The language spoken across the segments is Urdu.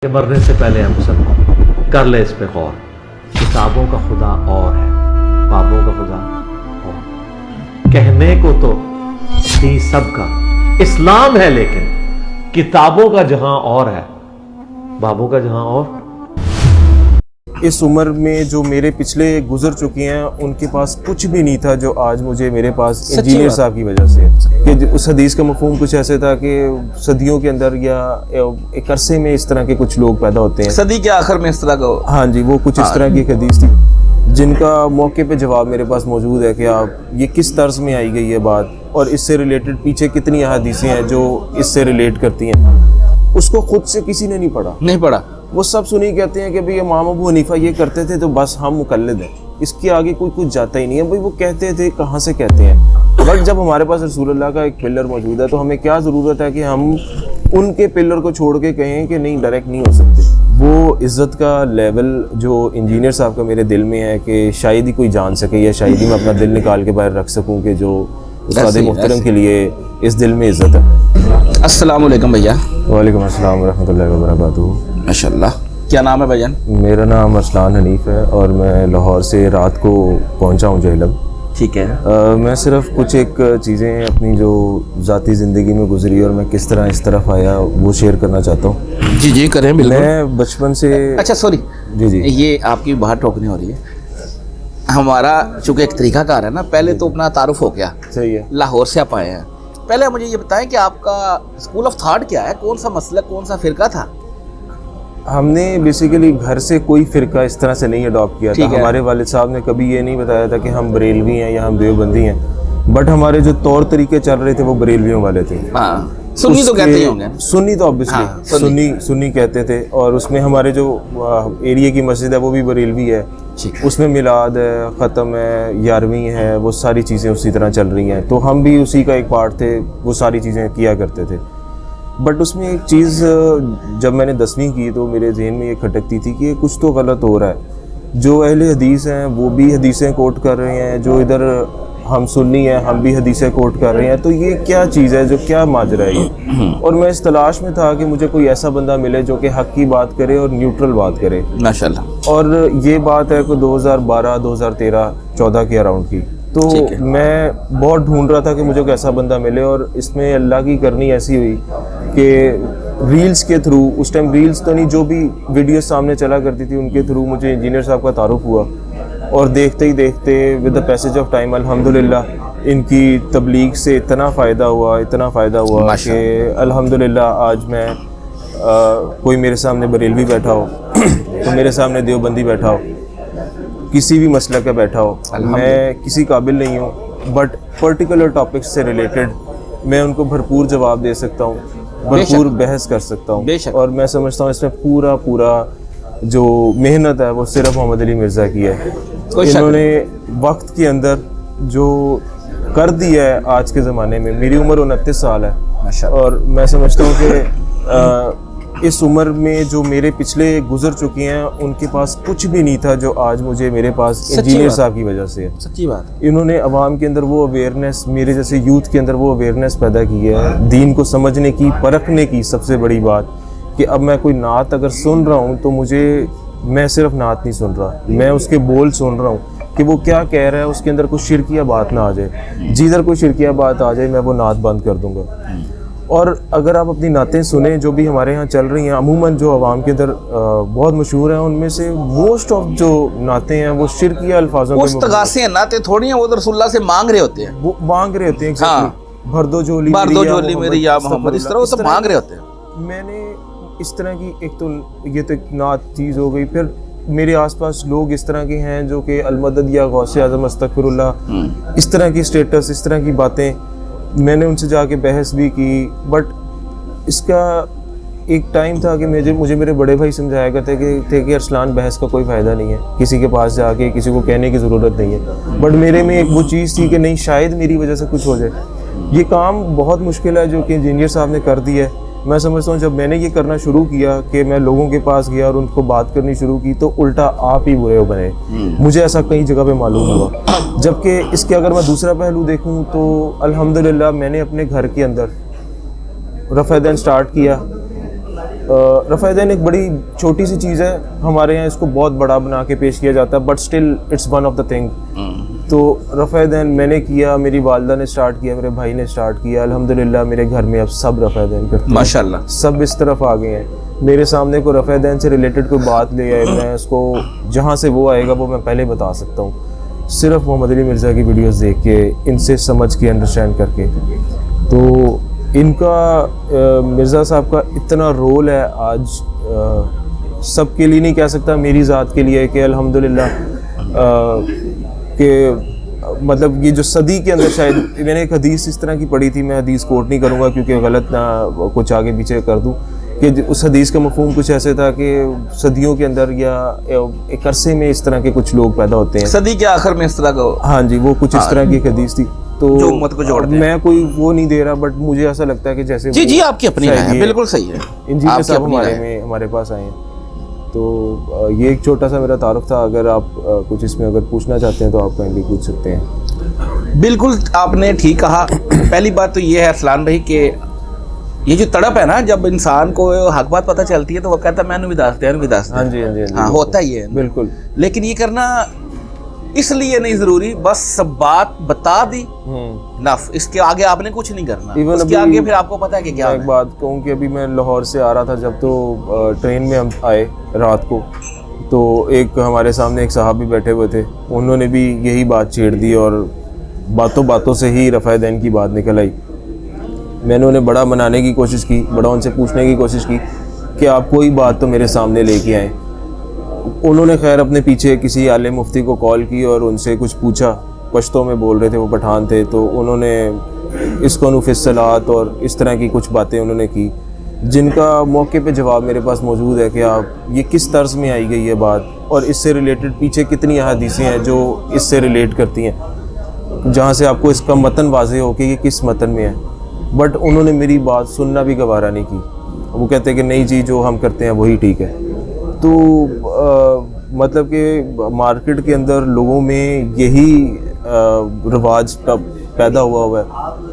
کہ مرنے سے پہلے ہم سب کر لیں اس پہ غور. کتابوں کا خدا اور ہے، بابوں کا خدا اور. کہنے کو تو تھی سب کا اسلام ہے، لیکن کتابوں کا جہاں اور ہے، بابوں کا جہاں اور. اس عمر میں جو میرے پچھلے گزر چکی ہیں ان کے پاس کچھ بھی نہیں تھا جو آج مجھے میرے پاس انجینئر صاحب کی وجہ سے ہے. کہ اس حدیث کا مفہوم کچھ ایسے تھا کہ صدیوں کے اندر یا ایک عرصے میں اس طرح کے کچھ لوگ پیدا ہوتے ہیں، صدی کے آخر میں اس طرح کا. ہاں جی، وہ کچھ اس طرح کی ایک حدیث تھی جن کا موقع پہ جواب میرے پاس موجود ہے کہ آپ یہ کس طرز میں آئی گئی ہے بات، اور اس سے ریلیٹڈ پیچھے کتنی احادیثیں ہیں جو اس سے ریلیٹ کرتی ہیں. اس کو خود سے کسی نے نہیں پڑھا. وہ سب سنی کہتے ہیں کہ بھئی امام ابو حنیفہ یہ کرتے تھے تو بس ہم مقلد ہیں، اس کے آگے کوئی کچھ جاتا ہی نہیں ہے. بھئی وہ کہتے تھے کہاں سے کہتے ہیں. بٹ جب ہمارے پاس رسول اللہ کا ایک پلر موجود ہے تو ہمیں کیا ضرورت ہے کہ ہم ان کے پلر کو چھوڑ کے کہیں کہ نہیں ڈائریکٹ نہیں ہو سکتے. وہ عزت کا لیول جو انجینئر صاحب کا میرے دل میں ہے کہ شاید ہی کوئی جان سکے، یا شاید ہی میں اپنا دل نکال کے باہر رکھ سکوں کہ جو استاد محترم کے لیے اس دل میں عزت ہے. السلام علیکم بھیا. وعلیکم السلام ورحمۃ اللہ وبرکاتہ. ماشاء اللہ. کیا نام ہے بھائی جان؟ میرا نام ارسلان حنیف ہے اور میں لاہور سے رات کو پہنچا ہوں جہلم. ٹھیک ہے. میں صرف کچھ ایک چیزیں اپنی جو ذاتی زندگی میں گزری اور میں کس طرح اس طرف آیا وہ شیئر کرنا چاہتا ہوں. جی کریں بالکل. میں بچپن سے اچھا سوری، جی یہ آپ کی باہر ٹوکنے ہو رہی ہے. ہمارا چونکہ ایک طریقہ کار ہے نا، پہلے تو اپنا تعارف ہو گیا. صحیح ہے. لاہور سے آپ آئے ہیں. پہلے مجھے یہ بتائیں کہ آپ کا اسکول آف تھاٹ کیا ہے، کون سا مسلک، کون سا فرقہ تھا؟ ہم نے بیسیکلی گھر سے کوئی فرقہ اس طرح سے نہیں اڈاپٹ کیا تھا. ہمارے والد صاحب نے کبھی یہ نہیں بتایا تھا کہ ہم بریلوی ہیں یا ہم دیوبندی ہیں، بٹ ہمارے جو طور طریقے چل رہے تھے وہ بریلویوں والے تھے. سنی تو کہتے ہی ہوں گے. سنی تو آبویسلی سنی کہتے تھے، اور اس میں ہمارے جو ایریے کی مسجد ہے وہ بھی بریلوی ہے. اس میں میلاد ہے، ختم ہے، 11ویں ہے، وہ ساری چیزیں اسی طرح چل رہی ہیں. تو ہم بھی اسی کا ایک پارٹ تھے، وہ ساری چیزیں کیا کرتے تھے. بٹ اس میں ایک چیز جب میں نے 10ویں کی تو میرے ذہن میں یہ کھٹکتی تھی کہ کچھ تو غلط ہو رہا ہے. جو اہل حدیث ہیں وہ بھی حدیثیں کوٹ کر رہے ہیں، جو ادھر ہم سنی ہیں ہم بھی حدیثیں کوٹ کر رہے ہیں، تو یہ کیا چیز ہے، جو کیا ماجرا ہے یہ. اور میں اس تلاش میں تھا کہ مجھے کوئی ایسا بندہ ملے جو کہ حق کی بات کرے اور نیوٹرل بات کرے. ماشاءاللہ. اور یہ بات ہے کہ 2012 2013 14 کے اراؤنڈ کی. تو میں بہت ڈھونڈ رہا تھا کہ مجھے کوئی ایسا بندہ ملے، اور اس میں اللہ کی کرنی ایسی ہوئی کہ ریلز کے تھرو، اس ٹائم ریلز تو نہیں، جو بھی ویڈیوز سامنے چلا کرتی تھی ان کے تھرو مجھے انجینئر صاحب کا تعارف ہوا. اور دیکھتے ہی دیکھتے with the passage of time الحمدللہ ان کی تبلیغ سے اتنا فائدہ ہوا کہ الحمدللہ آج میں کوئی میرے سامنے بریلوی بیٹھا ہو تو میرے سامنے دیوبندی بیٹھا ہو، کسی بھی مسئلہ کا بیٹھا ہو، میں کسی قابل نہیں ہوں، بٹ پرٹیکولر ٹاپکس سے ریلیٹڈ میں ان کو بھرپور جواب دے سکتا ہوں، بھرپور بحث کر سکتا ہوں. اور میں سمجھتا ہوں اس میں پورا جو محنت ہے وہ صرف محمد علی مرزا کی ہے. انہوں نے وقت کے اندر جو کر دیا ہے آج کے زمانے میں. میری عمر 29 سال ہے اور میں سمجھتا ہوں کہ اس عمر میں جو میرے پچھلے گزر چکی ہیں ان کے پاس کچھ بھی نہیں تھا جو آج مجھے میرے پاس انجینئر صاحب کی وجہ سے ہے. سچی بات. انہوں نے عوام کے اندر وہ اویئرنیس، میرے جیسے یوتھ کے اندر وہ اویئرنیس پیدا کی ہے، دین کو سمجھنے کی، پرکھنے کی. سب سے بڑی بات کہ اب میں کوئی نعت اگر سن رہا ہوں تو میں صرف نعت نہیں سن رہا، میں اس کے بول سن رہا ہوں کہ وہ کیا کہہ رہا ہے، اس کے اندر کوئی شرکیہ بات نہ آ جائے. جدھر کوئی شرکیہ بات آ جائے میں وہ نعت بند کر دوں گا. اور اگر آپ اپنی نعتیں سنیں جو بھی ہمارے ہاں چل رہی ہیں، عموماً جو عوام کے اندر بہت مشہور ہیں، ان میں سے موسٹ آف جو نعتیں ہیں وہ شرکیہ الفاظوں میں استغاثے ہیں. نعتیں تھوڑی ہیں، وہ رسول اللہ سے مانگ رہے ہوتے ہیں. وہ مانگ رہے ہوتے ہیں. بھر دو جھولی میری یا محمد، اس طرح وہ سب مانگ رہے ہوتے ہیں. میں نے اس طرح کی ایک تو یہ تو ایک نعت چیز ہو گئی. پھر میرے آس پاس لوگ اس طرح کے ہیں جو کہ المدد یا غوث اعظم استغفر اللہ، اس طرح کی اسٹیٹس، اس طرح کی باتیں. میں نے ان سے جا کے بحث بھی کی، بٹ اس کا ایک ٹائم تھا کہ مجھے میرے بڑے بھائی سمجھایا کرتے کہ ارسلان بحث کا کوئی فائدہ نہیں ہے، کسی کے پاس جا کے کسی کو کہنے کی ضرورت نہیں ہے. بٹ میرے میں ایک وہ چیز تھی کہ نہیں، شاید میری وجہ سے کچھ ہو جائے. یہ کام بہت مشکل ہے جو کہ انجینئر صاحب نے کر دی ہے. میں سمجھتا ہوں جب میں نے یہ کرنا شروع کیا کہ میں لوگوں کے پاس گیا اور ان کو بات کرنی شروع کی تو الٹا آپ ہی برے بنے. مجھے ایسا کئی جگہ پہ معلوم ہوا. جبکہ اس کے اگر میں دوسرا پہلو دیکھوں تو الحمدللہ میں نے اپنے گھر کے اندر رفع دین سٹارٹ کیا. رفع دین ایک بڑی چھوٹی سی چیز ہے, ہمارے یہاں اس کو بہت بڑا بنا کے پیش کیا جاتا ہے, but still it's one of the thing. تو رفع دین میں نے کیا, میری والدہ نے اسٹارٹ کیا, میرے بھائی نے اسٹارٹ کیا, الحمدللہ میرے گھر میں اب سب رفع دین کرتے ہیں ماشاءاللہ, سب اس طرف آ گئے ہیں. میرے سامنے کوئی رفع دین سے ریلیٹڈ کوئی بات لے آئے, میں اس کو جہاں سے وہ آئے گا وہ میں پہلے بتا سکتا ہوں, صرف محمد علی مرزا کی ویڈیوز دیکھ کے, ان سے سمجھ کے, انڈرسٹینڈ کر کے. تو ان کا مرزا صاحب کا اتنا رول ہے آج, سب کے لیے نہیں کہہ سکتا, میری ذات کے لیے کہ الحمدللہ کہ مطلب یہ جو صدی کے اندر, شاید میں نے ایک حدیث اس طرح کی پڑھی تھی, میں حدیث کوٹ نہیں کروں گا کیونکہ غلط نہ کچھ آگے پیچھے کر دوں, کہ اس حدیث کا مفہوم کچھ ایسے تھا کہ صدیوں کے اندر یا ایک عرصے میں اس طرح کے کچھ لوگ پیدا ہوتے ہیں, صدی کے آخر میں اس طرح کا, ہاں جی, وہ کچھ اس طرح کی ایک حدیث تھی. تو جو امت کو جوڑتے ہیں. میں کوئی وہ نہیں دے رہا, بٹ مجھے ایسا لگتا ہے کہ جیسے جی جی آپ کی اپنی رائے ہے, بالکل صحیح ہے, انجینئر صاحب ہمارے پاس آئے ہیں. تو یہ ایک چھوٹا سا میرا تعارف تھا, اگر آپ کچھ اس میں اگر پوچھنا چاہتے ہیں تو آپ کائنڈلی پوچھ سکتے ہیں. بالکل آپ نے ٹھیک کہا. پہلی بات تو یہ ہے ارسلان بھائی کہ یہ جو تڑپ ہے نا, جب انسان کو حق بات پتہ چلتی ہے تو وہ کہتا ہے میں نے بھی دس دیا, ہاں جی ہاں جی ہاں ہوتا ہی ہے بالکل. لیکن یہ کرنا اس لیے نہیں ضروری, بس سب بات بتا دی نف, اس کے آگے آپ نے کچھ نہیں کرنا, اس کے آگے پھر آپ کو پتا ہے کہ کیا. ایک بات کہوں کہ ابھی میں لاہور سے آ رہا تھا جب, تو ٹرین میں ہم آئے رات کو, تو ایک ہمارے سامنے ایک صاحب بھی بیٹھے ہوئے تھے, انہوں نے بھی یہی بات چھیڑ دی اور باتوں باتوں سے ہی رفع دین کی بات نکل آئی. میں نے انہیں بڑا منانے کی کوشش کی, بڑا ان سے پوچھنے کی کوشش کی کہ آپ کوئی بات تو میرے سامنے لے کے آئیں. انہوں نے خیر اپنے پیچھے کسی عالم مفتی کو کال کی اور ان سے کچھ پوچھا, پشتوں میں بول رہے تھے, وہ پٹھان تھے, تو انہوں نے اس کو نفصلات اور اس طرح کی کچھ باتیں انہوں نے کی, جن کا موقع پہ جواب میرے پاس موجود ہے کہ آپ یہ کس طرز میں آئی گئی ہے بات, اور اس سے ریلیٹڈ پیچھے کتنی احادیثیں ہیں جو اس سے ریلیٹ کرتی ہیں, جہاں سے آپ کو اس کا متن واضح ہو کہ یہ کس متن میں ہے. بٹ انہوں نے میری بات سننا بھی گوارا نہیں کی, وہ کہتے ہیں کہ نہیں جی جو ہم کرتے ہیں وہی ٹھیک ہے. تو مطلب کہ مارکیٹ کے اندر لوگوں میں یہی رواج پیدا ہوا ہے,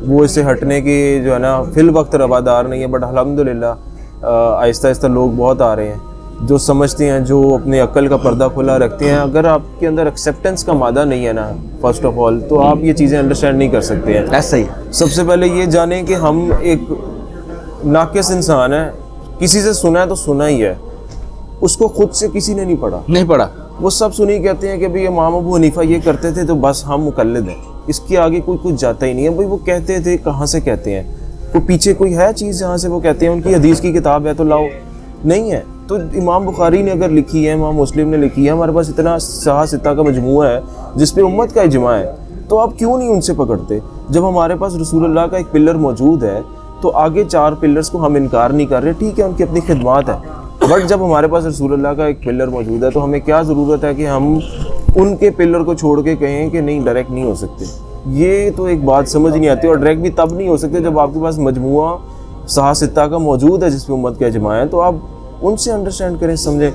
وہ اس سے ہٹنے کے جو ہے نا فی الوقت روادار نہیں ہے, بٹ الحمدللہ آہستہ آہستہ لوگ بہت آ رہے ہیں جو سمجھتے ہیں, جو اپنے عقل کا پردہ کھلا رکھتے ہیں. اگر آپ کے اندر ایکسیپٹنس کا مادہ نہیں ہے نا فرسٹ آف آل, تو آپ یہ چیزیں انڈرسٹینڈ نہیں کر سکتے ہیں. ایسا ہی سب سے پہلے یہ جانیں کہ ہم ایک ناقص انسان ہیں, کسی سے سنا ہے تو سنا ہی ہے, اس کو خود سے کسی نے نہیں پڑھا. وہ سب سنی کہتے ہیں کہ بھئی امام ابو حنیفہ یہ کرتے تھے تو بس ہم مقلد ہیں, اس کے آگے کوئی کچھ جاتا ہی نہیں ہے. بھئی وہ کہتے تھے کہاں سے کہتے ہیں, کوئی پیچھے کوئی ہے چیز جہاں سے وہ کہتے ہیں, ان کی حدیث کی کتاب ہے تو لاؤ, نہیں ہے. تو امام بخاری نے اگر لکھی ہے, امام مسلم نے لکھی ہے, ہمارے پاس اتنا صحاح ستہ کا مجموعہ ہے جس پہ امت کا اجماع ہے, تو آپ کیوں نہیں ان سے پکڑتے؟ جب ہمارے پاس رسول اللہ کا ایک پلر موجود ہے تو آگے 4 پلرز کو ہم انکار نہیں کر رہے, ٹھیک ہے ان کی اپنی خدمات ہے, بٹ جب ہمارے پاس رسول اللہ کا ایک پلر موجود ہے تو ہمیں کیا ضرورت ہے کہ ہم ان کے پلر کو چھوڑ کے کہیں کہ نہیں ڈائریکٹ نہیں ہو سکتے. یہ تو ایک بات سمجھ نہیں آتی, اور ڈائریکٹ بھی تب نہیں ہو سکتے جب آپ کے پاس مجموعہ صحاح ستہ کا موجود ہے جس پہ امت کا اجماع ہے, تو آپ ان سے انڈرسٹینڈ کریں, سمجھیں.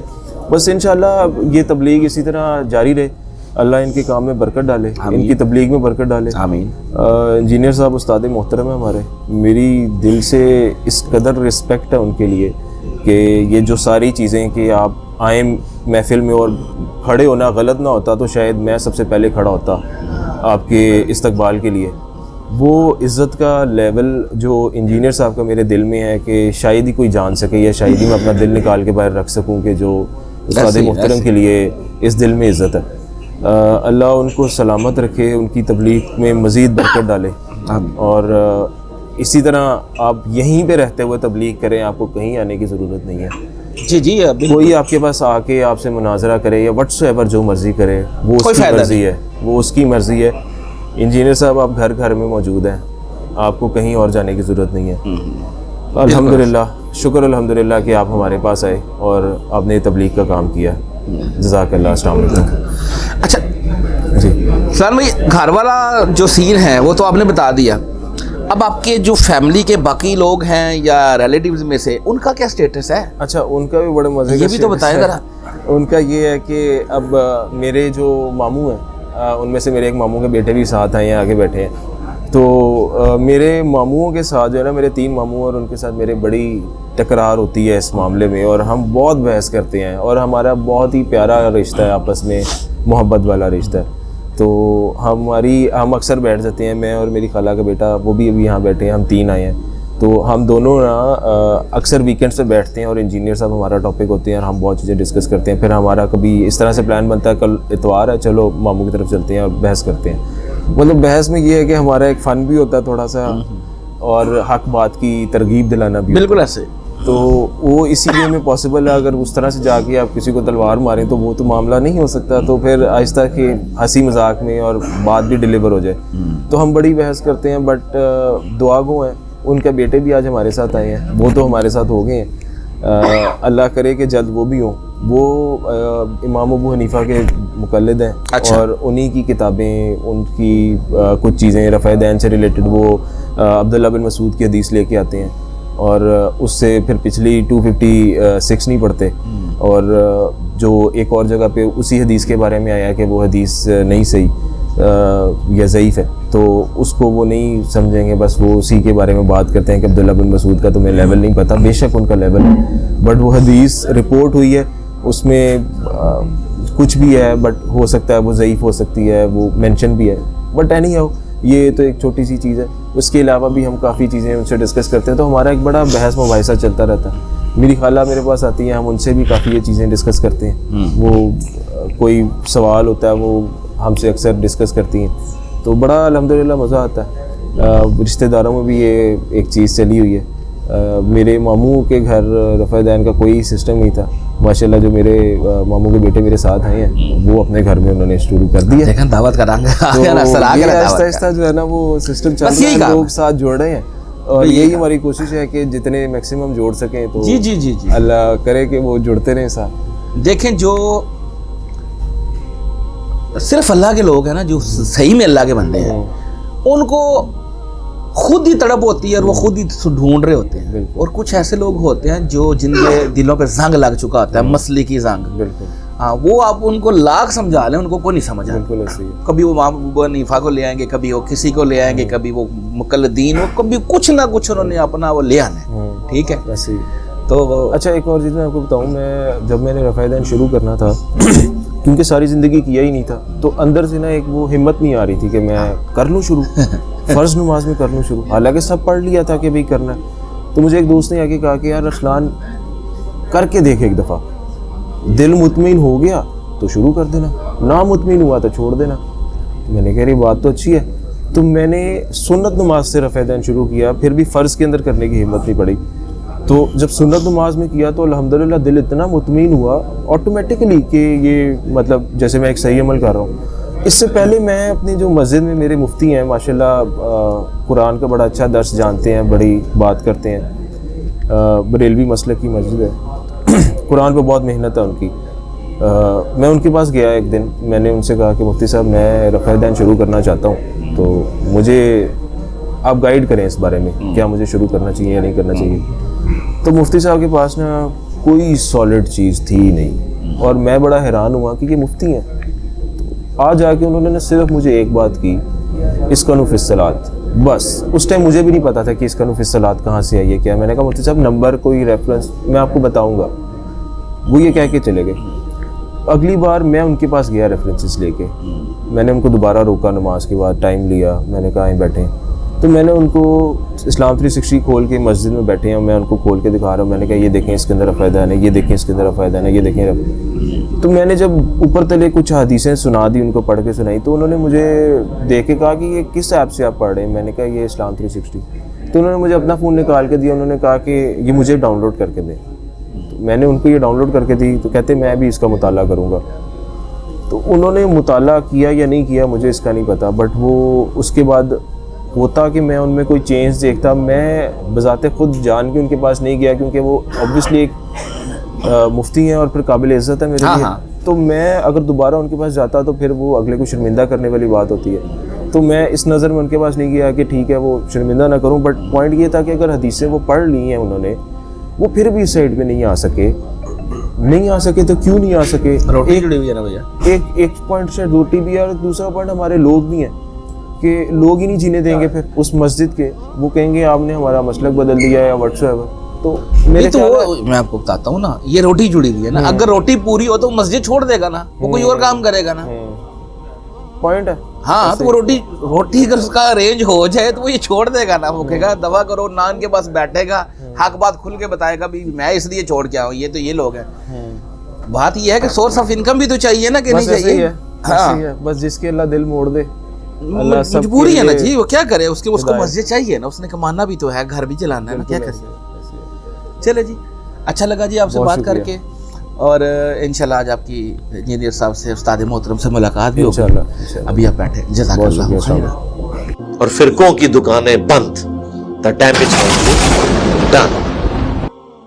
بس انشاءاللہ یہ تبلیغ اسی طرح جاری رہے, اللہ ان کے کام میں برکت ڈالے, ان کی تبلیغ میں برکت ڈالے, آمین. انجینئر صاحب استاد محترم ہیں ہمارے, میری دل سے اس قدر رسپیکٹ ہے ان کے لیے کہ یہ جو ساری چیزیں کہ آپ آئیں محفل میں اور کھڑے ہونا غلط نہ ہوتا تو شاید میں سب سے پہلے کھڑا ہوتا آپ کے استقبال کے لیے. وہ عزت کا لیول جو انجینئر صاحب کا میرے دل میں ہے کہ شاید ہی کوئی جان سکے, یا شاید ہی میں اپنا دل نکال کے باہر رکھ سکوں کہ جو استاد محترم کے لیے اس دل میں عزت ہے. اللہ ان کو سلامت رکھے, ان کی تبلیغ میں مزید برکت ڈالے, اور اسی طرح آپ یہیں پہ رہتے ہوئے تبلیغ کریں, آپ کو کہیں آنے کی ضرورت نہیں ہے. جی کوئی آپ کے پاس آ کے آپ سے مناظرہ کرے یا واٹس ایور جو مرضی کرے, وہ اس کی مرضی ہے, وہ اس کی مرضی ہے. انجینئر صاحب آپ گھر گھر میں موجود ہیں, آپ کو کہیں اور جانے کی ضرورت نہیں ہے. الحمدللہ, شکر الحمدللہ کہ آپ ہمارے پاس آئے اور آپ نے تبلیغ کا کام کیا. جزاک اللہ. السلام علیکم. اچھا جی سلمان بھائی, گھر والا جو سین ہے وہ تو آپ نے بتا دیا, اب آپ کے جو فیملی کے باقی لوگ ہیں یا ریلیٹیوز میں سے ان کا کیا سٹیٹس ہے؟ اچھا, ان کا بھی بڑے مزے کا, یہ بھی تو بتائیں ذرا. ان کا یہ ہے کہ اب میرے جو ماموں ہیں, ان میں سے میرے ایک ماموں کے بیٹے بھی ساتھ آئے ہیں, آگے بیٹھے ہیں, تو میرے ماموں کے ساتھ جو ہے نا, میرے 3 ماموں اور ان کے ساتھ میرے بڑی تکرار ہوتی ہے اس معاملے میں, اور ہم بہت بحث کرتے ہیں, اور ہمارا بہت ہی پیارا رشتہ ہے آپس میں, محبت والا رشتہ ہے. تو ہم اکثر بیٹھ جاتے ہیں, میں اور میری خالہ کا بیٹا, وہ بھی ابھی یہاں بیٹھے ہیں, ہم 3 آئے ہیں. تو ہم دونوں اکثر ویکینڈس پہ بیٹھتے ہیں, اور انجینئر صاحب ہمارا ٹاپک ہوتے ہیں, اور ہم بہت چیزیں ڈسکس کرتے ہیں. پھر ہمارا کبھی اس طرح سے پلان بنتا ہے, کل اتوار ہے, چلو ماموں کی طرف چلتے ہیں اور بحث کرتے ہیں. مطلب بحث میں یہ ہے کہ ہمارا ایک فن بھی ہوتا ہے تھوڑا سا, اور حق بات کی ترغیب دلانا بھی. بالکل ایسے. تو وہ اسی لیے میں پاسبل ہے. اگر اس طرح سے جا کے آپ کسی کو تلوار ماریں تو وہ تو معاملہ نہیں ہو سکتا. تو پھر آہستہ کہ ہنسی مذاق میں اور بات بھی ڈیلیور ہو جائے. تو ہم بڑی بحث کرتے ہیں, بٹ دعا گو ہیں, ان کے بیٹے بھی آج ہمارے ساتھ آئے ہیں, وہ تو ہمارے ساتھ ہو گئے ہیں, اللہ کرے کہ جلد وہ بھی ہوں. وہ امام ابو حنیفہ کے مقلد ہیں. اور انہی کی کتابیں, ان کی کچھ چیزیں رفع دین سے ریلیٹڈ وہ عبداللہ بن مسعود کی حدیث لے کے آتے ہیں, اور اس سے پھر پچھلی 256 نہیں پڑھتے. اور جو ایک اور جگہ پہ اسی حدیث کے بارے میں آیا کہ وہ حدیث نہیں صحیح یا ضعیف ہے, تو اس کو وہ نہیں سمجھیں گے, بس وہ اسی کے بارے میں بات کرتے ہیں کہ عبداللہ بن مسعود کا تمہیں لیول نہیں پتہ. بے شک ان کا لیول ہے, بٹ وہ حدیث رپورٹ ہوئی ہے, اس میں کچھ بھی ہے, بٹ ہو سکتا ہے وہ ضعیف ہو سکتی ہے, وہ مینشن بھی ہے. بٹ اینی ہاؤ, یہ تو ایک چھوٹی سی چیز ہے. اس کے علاوہ بھی ہم کافی چیزیں ان سے ڈسکس کرتے ہیں, تو ہمارا ایک بڑا بحث مباحثہ چلتا رہتا ہے. میری خالہ میرے پاس آتی ہیں, ہم ان سے بھی کافی یہ چیزیں ڈسکس کرتے ہیں. وہ کوئی سوال ہوتا ہے وہ ہم سے اکثر ڈسکس کرتی ہیں, تو بڑا الحمدللہ مزہ آتا ہے. رشتہ داروں میں بھی یہ ایک چیز چلی ہوئی ہے. میرے ماموں کے گھر رفع دین کا کوئی سسٹم نہیں تھا. ماشاءاللہ جو میرے ماموں کے بیٹے میرے ساتھ آئے ہیں, وہ اپنے گھر میں انہوں نے شروع کر دیا. دیکھیں دعوت کا رنگ آہستہ آہستہ جو ہے نا وہ سسٹم چل رہا ہے, لوگ ساتھ جوڑ رہے ہیں, اور یہی ہماری کوشش ہے کہ جتنے میکسیمم جوڑ سکیں. تو جی اللہ کرے کہ وہ جڑتے رہیں ساتھ. دیکھیں جو صرف اللہ کے لوگ ہیں نا, جو صحیح میں اللہ کے بندے ہیں, ان کو خود ہی تڑپ ہوتی ہے اور وہ خود ہی ڈھونڈ رہے ہوتے ہیں. اور کچھ ایسے لوگ ہوتے ہیں جو جن کے دلوں پہ زنگ لگ چکا ہوتا ہے, مسئلے کی زنگ. بالکل. ہاں, وہ آپ ان کو لاکھ سمجھا لیں, ان کو کوئی نہیں سمجھا. بالکل ایسے ہی. کبھی وہ امام ابو حنیفہ کو لے آئیں گے, کبھی وہ کسی کو لے آئیں گے, کبھی وہ مقلدین, وہ کبھی کچھ نہ کچھ انہوں نے اپنا وہ لے آنا ہے. ٹھیک ہے, ایسے ہی. تو اچھا ایک اور چیز میں آپ کو بتاؤں, جب میں نے رفع دین شروع کرنا تھا, کیونکہ ساری زندگی کیا ہی نہیں تھا, تو اندر سے نا ایک وہ ہمت نہیں آ رہی تھی کہ میں کر لوں شروع, فرض نماز میں کر لوں شروع. حالانکہ سب پڑھ لیا تھا کہ بھئی کرنا ہے. تو مجھے ایک دوست نے آ کے کہا کہ یار ارسلان کر کے دیکھ ایک دفعہ, دل مطمئن ہو گیا تو شروع کر دینا, نہ مطمئن ہوا تو چھوڑ دینا. میں نے کہا یہ بات تو اچھی ہے. تو میں نے سنت نماز سے رفع دین شروع کیا, پھر بھی فرض کے اندر کرنے کی ہمت نہیں پڑی. تو جب سنت نماز میں کیا تو الحمدللہ دل اتنا مطمئن ہوا آٹومیٹکلی کہ یہ مطلب جیسے میں ایک صحیح عمل کر رہا ہوں. اس سے پہلے میں اپنی جو مسجد میں میرے مفتی ہیں ماشاءاللہ, قرآن کا بڑا اچھا درس جانتے ہیں, بڑی بات کرتے ہیں, بریلوی مسلک کی مسجد ہے, قرآن پہ بہت محنت ہے ان کی. میں ان کے پاس گیا ایک دن, میں نے ان سے کہا کہ مفتی صاحب میں رفع دین شروع کرنا چاہتا ہوں, تو مجھے آپ گائیڈ کریں اس بارے میں, کیا مجھے شروع کرنا چاہیے یا نہیں کرنا چاہیے. تو مفتی صاحب کے پاس نا کوئی سالڈ چیز تھی نہیں, اور میں بڑا حیران ہوا کہ یہ مفتی ہیں. آج آ کے انہوں نے نہ صرف مجھے ایک بات کی, اسکنو فی الصلاۃ, بس. اس ٹائم مجھے بھی نہیں پتا تھا کہ اسکنو فی الصلاۃ کہاں سے آئی ہے کیا. میں نے کہا مفتی صاحب نمبر کوئی ریفرنس میں آپ کو بتاؤں گا. وہ یہ کہہ کے چلے گئے. اگلی بار میں ان کے پاس گیا ریفرنسز لے کے, میں نے ان کو دوبارہ روکا, نماز کے بعد ٹائم لیا, میں نے کہا آئیں بیٹھیں. تو میں نے ان کو اسلام 360 کھول کے مسجد میں بیٹھے ہیں, میں ان کو کھول کے دکھا رہا ہوں. میں نے کہا یہ دیکھیں اس کے اندر رفع دین ہے, یہ دیکھیں اس کے اندر رفع دین ہے, یہ دیکھیں. تو میں نے جب اوپر تلے کچھ حدیثیں سنا دی, ان کو پڑھ کے سنائی, تو انہوں نے مجھے دیکھ کے کہا کہ یہ کس ایپ سے آپ پڑھ رہے ہیں. میں نے کہا یہ اسلام 360. تو انہوں نے مجھے اپنا فون نکال کے دیا, انہوں نے کہا کہ یہ مجھے ڈاؤن لوڈ کر کے دیں. تو میں نے ان کو یہ ڈاؤن لوڈ کر کے دی, تو کہتے میں بھی اس کا مطالعہ کروں گا. تو انہوں نے مطالعہ کیا یا نہیں کیا مجھے اس کا نہیں پتا, بٹ وہ اس کے بعد ہوتا کہ میں ان میں کوئی چینج دیکھتا. میں بذات خود جان کے ان کے پاس نہیں گیا, کیونکہ وہ اوبویسلی ایک مفتی ہیں اور پھر قابل عزت ہے میرے لیے. تو میں اگر دوبارہ ان کے پاس جاتا تو پھر وہ اگلے کو شرمندہ کرنے والی بات ہوتی ہے. تو میں اس نظر میں ان کے پاس نہیں گیا کہ ٹھیک ہے وہ شرمندہ نہ کروں. بٹ پوائنٹ یہ تھا کہ اگر حدیثیں وہ پڑھ لی ہیں انہوں نے, وہ پھر بھی اس سائڈ پہ نہیں آ سکے تو کیوں نہیں آ سکے. روٹی جڑی ہوئی ہے نا بھیا, ایک پوائنٹ سے روٹی بھی ہے, اور دوسرا پوائنٹ ہمارے لوگ بھی ہیں کہ لوگ ہی نہیں جینے دیں گے پھر اس مسجد کے, وہ کہیں گے آپ نے ہمارا مسلک بدل دیا یا واٹس ایور. تو میرے تو میں آپ کو بتاتا ہوں نا, یہ روٹی جڑی ہوئی ہے نا, اگر روٹی پوری ہو تو مسجد چھوڑ دے گا نا, وہ کوئی اور کام کرے گا نا. پوائنٹ ہے. ہاں تو وہ روٹی اگر اس کا ارینج ہو جائے تو وہ یہ چھوڑ دے گا نا, وہ کہے گا دوا کرو, نان کے پاس بیٹھے گا, حق بات کھل کے بتائے گا بھی میں اس لیے چھوڑ کے آؤں, یہ تو یہ لوگ ہیں. بات یہ ہے کہ سورس آف انکم بھی تو چاہیے نا, کہ نہیں چاہیے. ہاں بس جس کے اللہ دل موڑ دے, مجبوری ہے نا جی, وہ کیا کرے, اس کو مسجد چاہیے نا, اس نے کمانا بھی تو ہے, گھر بھی چلانا ہے نا, کیا کرے. چلے جی, اچھا لگا جی آپ سے بات کر کے, اور انشاءاللہ آج آپ کی انجینئر صاحب سے, استاد محترم سے ملاقات بھی ہوگی. ابھی آپ بیٹھے, جزاک اللہ خیر. اور فرقوں کی دکانیں بند. The damage has been done.